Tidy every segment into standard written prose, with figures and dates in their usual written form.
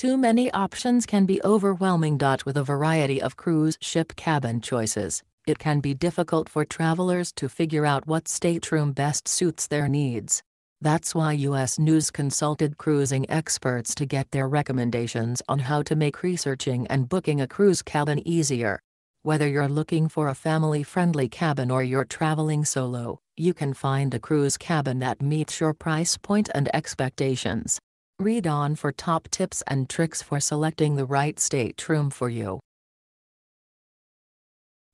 Too many options can be overwhelming. With a variety of cruise ship cabin choices, it can be difficult for travelers to figure out what stateroom best suits their needs. That's why U.S. News consulted cruising experts to get their recommendations on how to make researching and booking a cruise cabin easier. Whether you're looking for a family-friendly cabin or you're traveling solo, you can find a cruise cabin that meets your price point and expectations. Read on for top tips and tricks for selecting the right stateroom for you.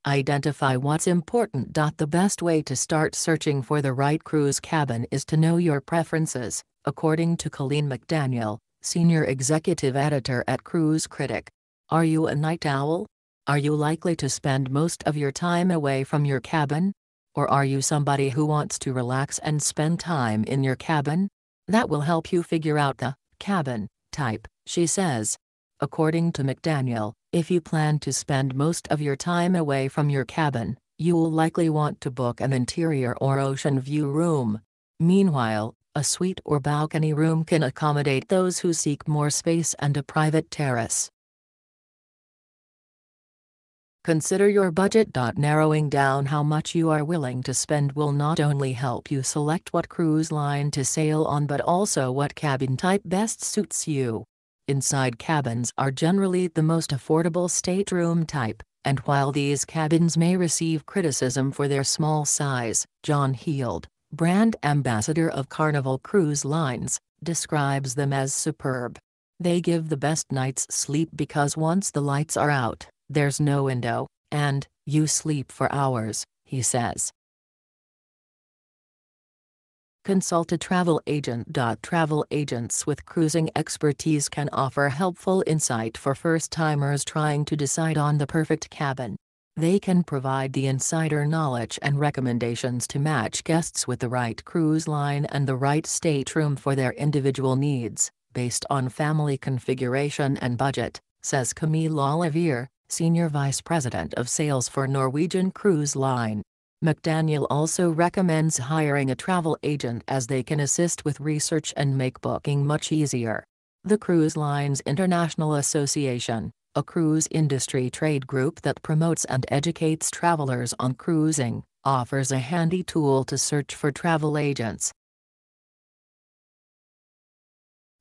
Identify what's important. The best way to start searching for the right cruise cabin is to know your preferences, according to Colleen McDaniel, senior executive editor at Cruise Critic. Are you a night owl? Are you likely to spend most of your time away from your cabin? Or are you somebody who wants to relax and spend time in your cabin? That will help you figure out the cabin type, she says. According to McDaniel, if you plan to spend most of your time away from your cabin, you'll likely want to book an interior or ocean view room. Meanwhile, a suite or balcony room can accommodate those who seek more space and a private terrace. Consider your budget. Narrowing down how much you are willing to spend will not only help you select what cruise line to sail on but also what cabin type best suits you. Inside cabins are generally the most affordable stateroom type, and while these cabins may receive criticism for their small size, John Heald, brand ambassador of Carnival Cruise Lines, describes them as superb. They give the best night's sleep because once the lights are out, there's no window, and you sleep for hours, he says. Consult a travel agent. Travel agents with cruising expertise can offer helpful insight for first-timers trying to decide on the perfect cabin. They can provide the insider knowledge and recommendations to match guests with the right cruise line and the right stateroom for their individual needs, based on family configuration and budget, says Camille Olivier, Senior Vice President of Sales for Norwegian Cruise Line. McDaniel also recommends hiring a travel agent as they can assist with research and make booking much easier. The Cruise Lines International Association, a cruise industry trade group that promotes and educates travelers on cruising, offers a handy tool to search for travel agents.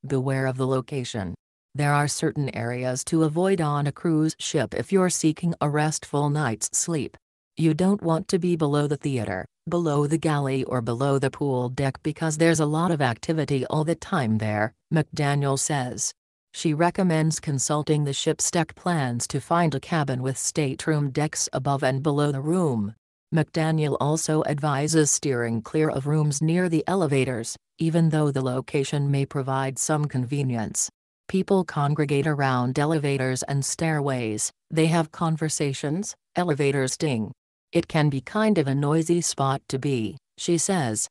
Beware of the location. There are certain areas to avoid on a cruise ship if you're seeking a restful night's sleep. You don't want to be below the theater, below the galley or below the pool deck because there's a lot of activity all the time there, McDaniel says. She recommends consulting the ship's deck plans to find a cabin with stateroom decks above and below the room. McDaniel also advises steering clear of rooms near the elevators, even though the location may provide some convenience. People congregate around elevators and stairways, they have conversations, elevators ding. It can be kind of a noisy spot to be, she says.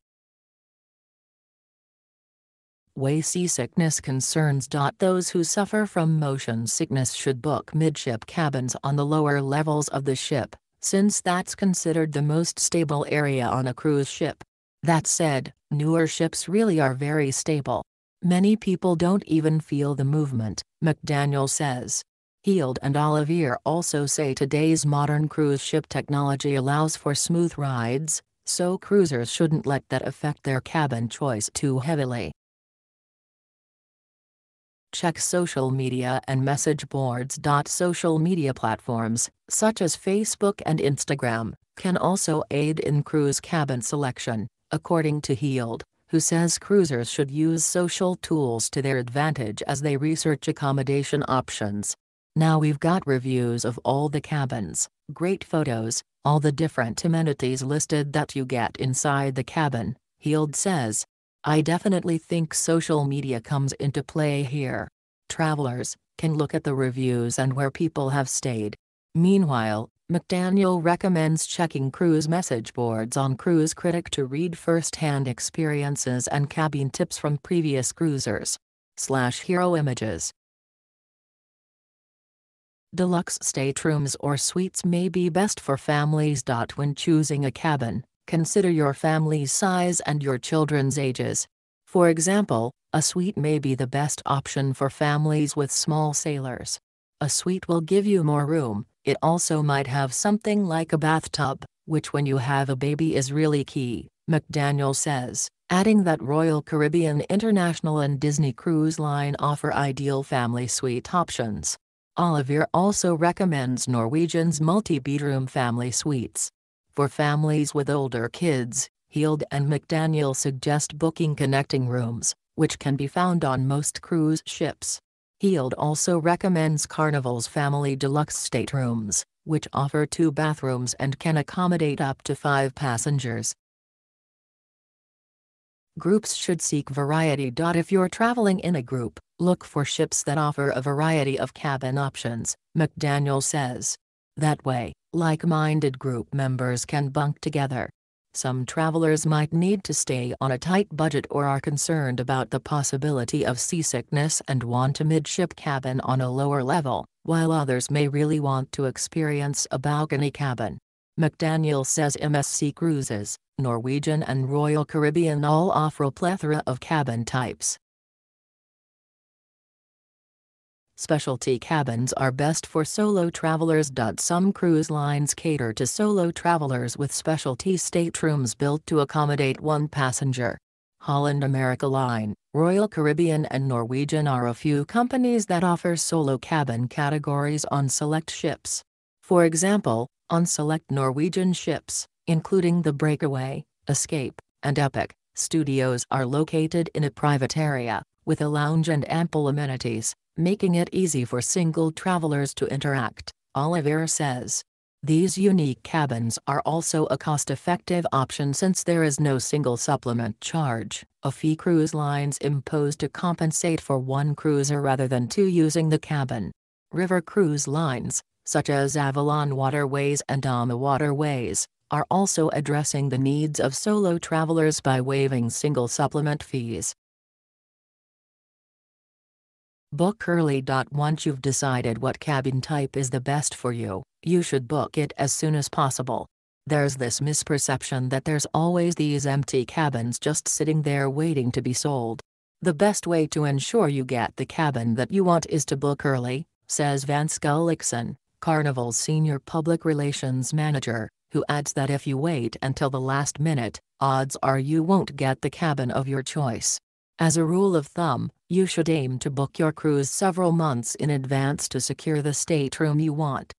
Weigh seasickness concerns. Those who suffer from motion sickness should book midship cabins on the lower levels of the ship, since that's considered the most stable area on a cruise ship. That said, newer ships really are very stable. Many people don't even feel the movement, McDaniel says. Heald and Olivier also say today's modern cruise ship technology allows for smooth rides, so cruisers shouldn't let that affect their cabin choice too heavily. Check social media and message boards. Social media platforms, such as Facebook and Instagram, can also aid in cruise cabin selection, according to Heald, who says cruisers should use social tools to their advantage as they research accommodation options. Now we've got reviews of all the cabins, great photos, all the different amenities listed that you get inside the cabin, Heald says. I definitely think social media comes into play here. Travelers can look at the reviews and where people have stayed. Meanwhile, McDaniel recommends checking cruise message boards on Cruise Critic to read first-hand experiences and cabin tips from previous cruisers. /hero images. Deluxe staterooms or suites may be best for families. When choosing a cabin, consider your family's size and your children's ages. For example, a suite may be the best option for families with small sailors. A suite will give you more room. It also might have something like a bathtub, which when you have a baby is really key, McDaniel says, adding that Royal Caribbean International and Disney Cruise Line offer ideal family suite options. Oliver also recommends Norwegian's multi-bedroom family suites. For families with older kids, Heald and McDaniel suggest booking connecting rooms, which can be found on most cruise ships. Heald also recommends Carnival's family deluxe staterooms, which offer 2 bathrooms and can accommodate up to 5 passengers. Groups should seek variety. If you're traveling in a group, look for ships that offer a variety of cabin options, McDaniel says. That way, like-minded group members can bunk together. Some travelers might need to stay on a tight budget or are concerned about the possibility of seasickness and want a midship cabin on a lower level, while others may really want to experience a balcony cabin. McDaniel says MSC Cruises, Norwegian and Royal Caribbean all offer a plethora of cabin types. Specialty cabins are best for solo travelers. Some cruise lines cater to solo travelers with specialty staterooms built to accommodate 1 passenger. Holland America Line, Royal Caribbean and Norwegian are a few companies that offer solo cabin categories on select ships. For example, on select Norwegian ships, including the Breakaway, Escape, and Epic, studios are located in a private area, with a lounge and ample amenities, making it easy for single travelers to interact, Oliver says. These unique cabins are also a cost-effective option since there is no single supplement charge, a fee cruise lines impose to compensate for 1 cruiser rather than 2 using the cabin. River cruise lines, such as Avalon Waterways and Ama Waterways, are also addressing the needs of solo travelers by waiving single supplement fees. Book early. Once you've decided what cabin type is the best for you, you should book it as soon as possible. There's this misperception that there's always these empty cabins just sitting there waiting to be sold. The best way to ensure you get the cabin that you want is to book early, says Vance Gullickson, Carnival's senior public relations manager, who adds that if you wait until the last minute, odds are you won't get the cabin of your choice. As a rule of thumb, you should aim to book your cruise several months in advance to secure the stateroom you want.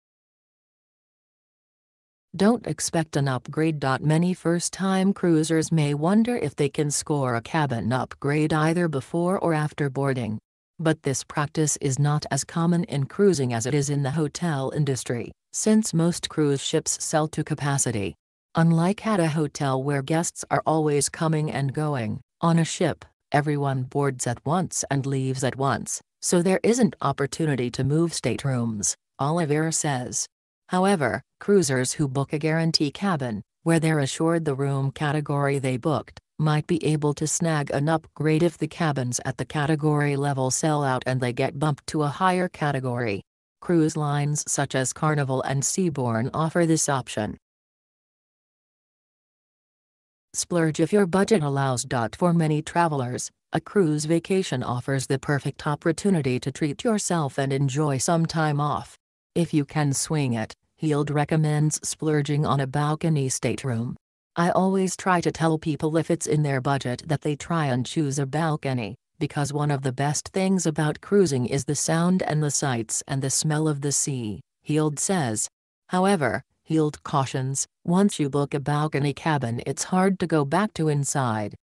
Don't expect an upgrade. Many first-time cruisers may wonder if they can score a cabin upgrade either before or after boarding. But this practice is not as common in cruising as it is in the hotel industry, since most cruise ships sell to capacity. Unlike at a hotel where guests are always coming and going, on a ship, everyone boards at once and leaves at once, so there isn't opportunity to move staterooms, Oliver says. However, cruisers who book a guarantee cabin, where they're assured the room category they booked, might be able to snag an upgrade if the cabins at the category level sell out and they get bumped to a higher category. Cruise lines such as Carnival and Seabourn offer this option. Splurge if your budget allows. For many travelers, a cruise vacation offers the perfect opportunity to treat yourself and enjoy some time off. If you can swing it, Heald recommends splurging on a balcony stateroom. I always try to tell people if it's in their budget that they try and choose a balcony, because one of the best things about cruising is the sound and the sights and the smell of the sea, Heald says. However, Heald cautions, once you book a balcony cabin it's hard to go back to inside,